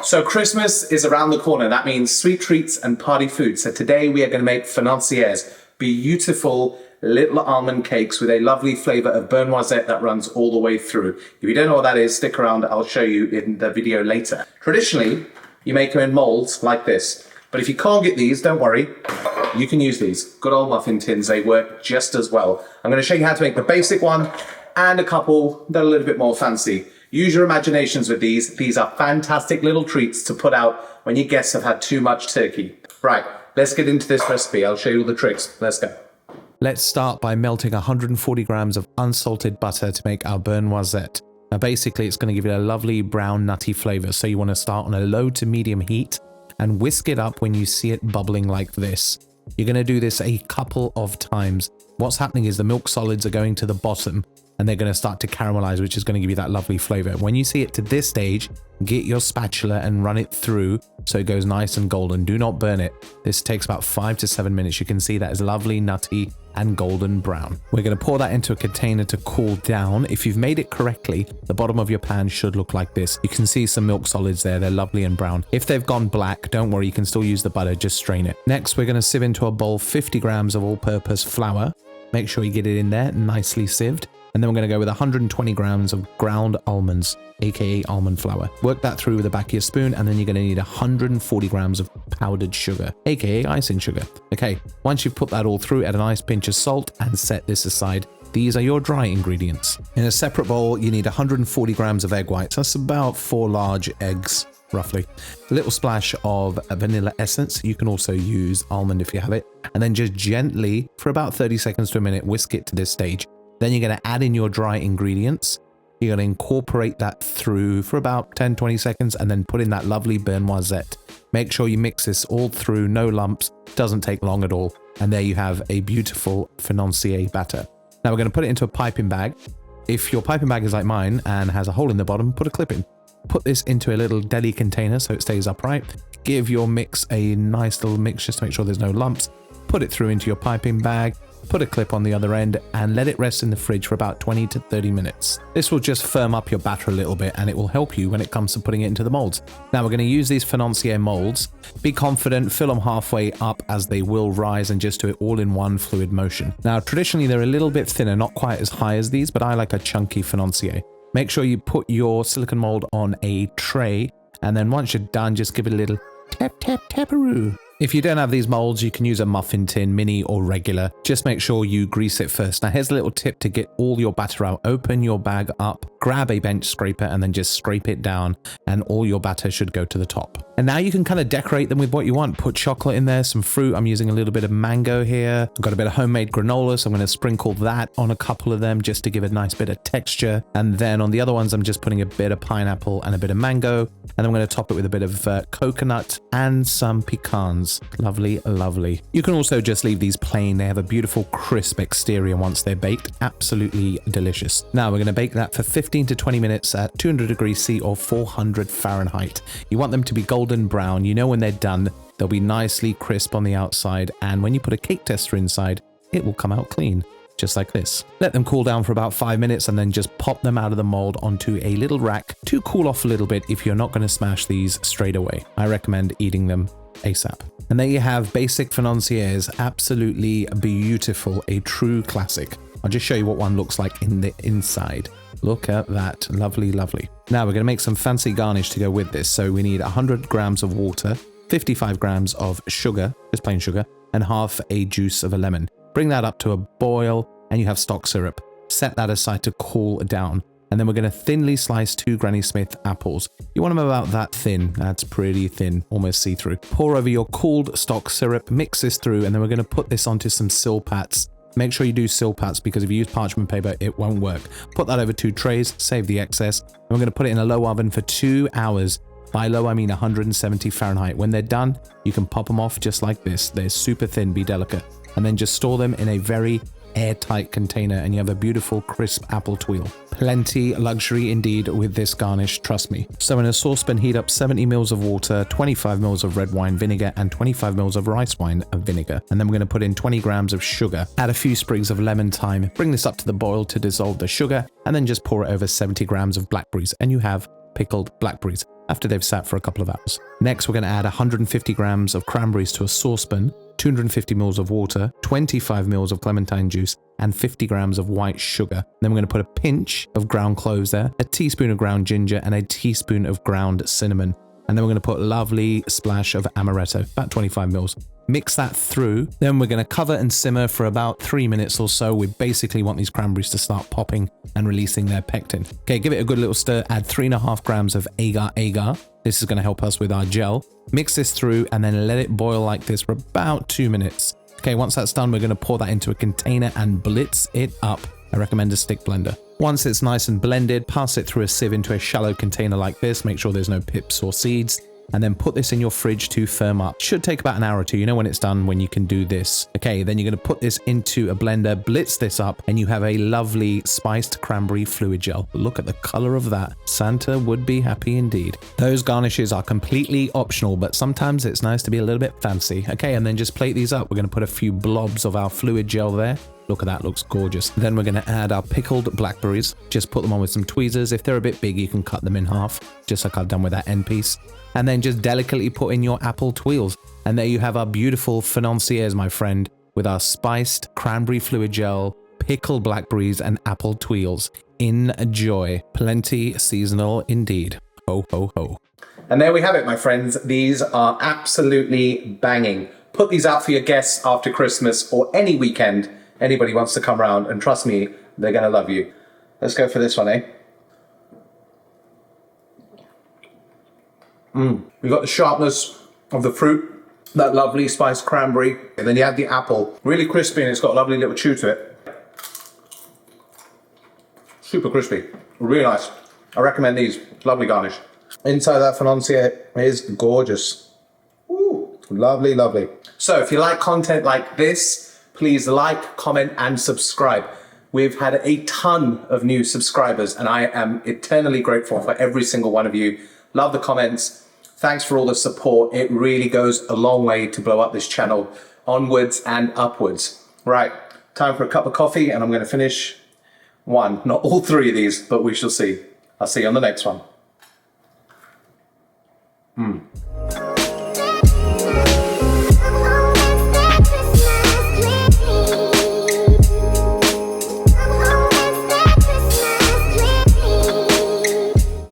So Christmas is around the corner. That means sweet treats and party food. So today we are going to make financiers, beautiful little almond cakes with a lovely flavor of beurre noisette that runs all the way through. If you don't know what that is, stick around. I'll show you in the video later. Traditionally, you make them in molds like this. But if you can't get these, don't worry. You can use these. Good old muffin tins. They work just as well. I'm going to show you how to make the basic one and a couple that are a little bit more fancy. Use your imaginations with these. These are fantastic little treats to put out when your guests have had too much turkey. Right, let's get into this recipe. I'll show you all the tricks. Let's go. Let's start by melting 140 grams of unsalted butter to make our beurre noisette. Now basically it's going to give you a lovely brown nutty flavor. So you want to start on a low to medium heat and whisk it up when you see it bubbling like this. You're going to do this a couple of times. What's happening is the milk solids are going to the bottom and they're going to start to caramelize, which is going to give you that lovely flavor. When you see it to this stage, get your spatula and run it through so it goes nice and golden. Do not burn it. This takes about 5 to 7 minutes. You can see that is lovely, nutty, and golden brown. We're going to pour that into a container to cool down. If you've made it correctly, the bottom of your pan should look like this. You can see some milk solids there. They're lovely and brown. If they've gone black, don't worry, you can still use the butter, just strain it. Next, we're going to sieve into a bowl 50 grams of all-purpose flour. Make sure you get it in there, nicely sieved. And then we're going to go with 120 grams of ground almonds, aka almond flour. Work that through with the back of your spoon, and then you're going to need 140 grams of powdered sugar, aka icing sugar. Okay, once you've put that all through, add a nice pinch of salt and set this aside. These are your dry ingredients. In a separate bowl, you need 140 grams of egg whites. That's about 4 large eggs, roughly. A little splash of vanilla essence. You can also use almond if you have it. And then just gently, for about 30 seconds to a minute, whisk it to this stage. Then you're going to add in your dry ingredients. You're going to incorporate that through for about 10-20 seconds and then put in that lovely beurre noisette. Make sure you mix this all through, no lumps, doesn't take long at all. And there you have a beautiful financier batter. Now we're going to put it into a piping bag. If your piping bag is like mine and has a hole in the bottom, put a clip in. Put this into a little deli container so it stays upright. Give your mix a nice little mix just to make sure there's no lumps. Put it through into your piping bag. Put a clip on the other end and let it rest in the fridge for about 20 to 30 minutes. This will just firm up your batter a little bit and it will help you when it comes to putting it into the molds. Now we're going to use these financier molds. Be confident, fill them halfway up as they will rise and just do it all in one fluid motion. Now traditionally they're a little bit thinner, not quite as high as these, but I like a chunky financier. Make sure you put your silicone mold on a tray and then once you're done, just give it a little tap, tap, taparoo. If you don't have these molds, you can use a muffin tin, mini or regular. Just make sure you grease it first. Now here's a little tip to get all your batter out. Open your bag up, grab a bench scraper and then just scrape it down and all your batter should go to the top. And now you can kind of decorate them with what you want. Put chocolate in there, some fruit. I'm using a little bit of mango here. I've got a bit of homemade granola, so I'm going to sprinkle that on a couple of them just to give a nice bit of texture. And then on the other ones, I'm just putting a bit of pineapple and a bit of mango. And I'm going to top it with a bit of coconut and some pecans. Lovely, lovely. You can also just leave these plain. They have a beautiful crisp exterior once they're baked. Absolutely delicious. Now we're going to bake that for 15 to 20 minutes at 200 degrees C or 400 Fahrenheit. You want them to be golden brown. You know when they're done, they'll be nicely crisp on the outside. And when you put a cake tester inside, it will come out clean. Just like this. Let them cool down for about 5 minutes and then just pop them out of the mold onto a little rack to cool off a little bit if you're not going to smash these straight away. I recommend eating them ASAP. And there you have basic financiers, absolutely beautiful, a true classic. I'll just show you what one looks like in the inside. Look at that, lovely, lovely. Now we're going to make some fancy garnish to go with this. So we need 100 grams of water, 55 grams of sugar, just plain sugar, and half a juice of a lemon. Bring that up to a boil and you have stock syrup. Set that aside to cool down. And then we're going to thinly slice 2 Granny Smith apples. You want them about that thin. That's pretty thin, almost see-through. Pour over your cooled stock syrup, mix this through, and then we're going to put this onto some silpats. Make sure you do silpats because if you use parchment paper, it won't work. Put that over 2 trays, save the excess. And we're going to put it in a low oven for 2 hours. By low, I mean 170 Fahrenheit. When they're done, you can pop them off just like this. They're super thin, be delicate. And then just store them in a very airtight container and you have a beautiful crisp apple tuile. Plenty luxury indeed with this garnish, trust me. So in a saucepan, heat up 70 mils of water, 25 mils of red wine vinegar and 25 mils of rice wine vinegar. And then we're going to put in 20 grams of sugar. Add a few sprigs of lemon thyme. Bring this up to the boil to dissolve the sugar and then just pour it over 70 grams of blackberries and you have pickled blackberries. after they've sat for a couple of hours. Next, we're going to add 150 grams of cranberries to a saucepan, 250 ml of water, 25 ml of clementine juice, and 50 grams of white sugar. Then we're going to put a pinch of ground cloves there, a teaspoon of ground ginger, and a teaspoon of ground cinnamon. And then we're going to put a lovely splash of amaretto, about 25 ml. Mix that through. Then we're going to cover and simmer for about 3 minutes or so. We basically want these cranberries to start popping and releasing their pectin. Okay, give it a good little stir. Add 3.5 grams of agar-agar. This is going to help us with our gel. Mix this through and then let it boil like this for about 2 minutes. Okay, once that's done, we're going to pour that into a container and blitz it up. I recommend a stick blender. Once it's nice and blended, pass it through a sieve into a shallow container like this. Make sure there's no pips or seeds. And then put this in your fridge to firm up. Should take about an hour or two. You know when it's done, when you can do this. Okay, then you're going to put this into a blender, blitz this up, and you have a lovely spiced cranberry fluid gel. Look at the color of that. Santa would be happy indeed. Those garnishes are completely optional, but sometimes it's nice to be a little bit fancy. Okay, and then just plate these up. We're going to put a few blobs of our fluid gel there. Look at that, looks gorgeous. Then we're going to add our pickled blackberries. Just put them on with some tweezers. If they're a bit big, you can cut them in half, just like I've done with that end piece. And then just delicately put in your apple tweels. And there you have our beautiful financiers, my friend, with our spiced cranberry fluid gel, pickled blackberries, and apple tweels. Enjoy. Plenty seasonal indeed. Ho, ho, ho. And there we have it, my friends. These are absolutely banging. Put these out for your guests after Christmas or any weekend. Anybody wants to come around, and trust me, they're going to love you. Let's go for this one, eh? We've got the sharpness of the fruit, that lovely spiced cranberry, and then you add the apple. Really crispy, and it's got a lovely little chew to it. Super crispy. Really nice. I recommend these. Lovely garnish. Inside that financier is gorgeous. Ooh, lovely, lovely. So if you like content like this, please like, comment, and subscribe. We've had a ton of new subscribers, and I am eternally grateful for every single one of you. Love the comments. Thanks for all the support. It really goes a long way to blow up this channel onwards and upwards. Right, time for a cup of coffee, and I'm going to finish one, not all three of these, but we shall see. I'll see you on the next one.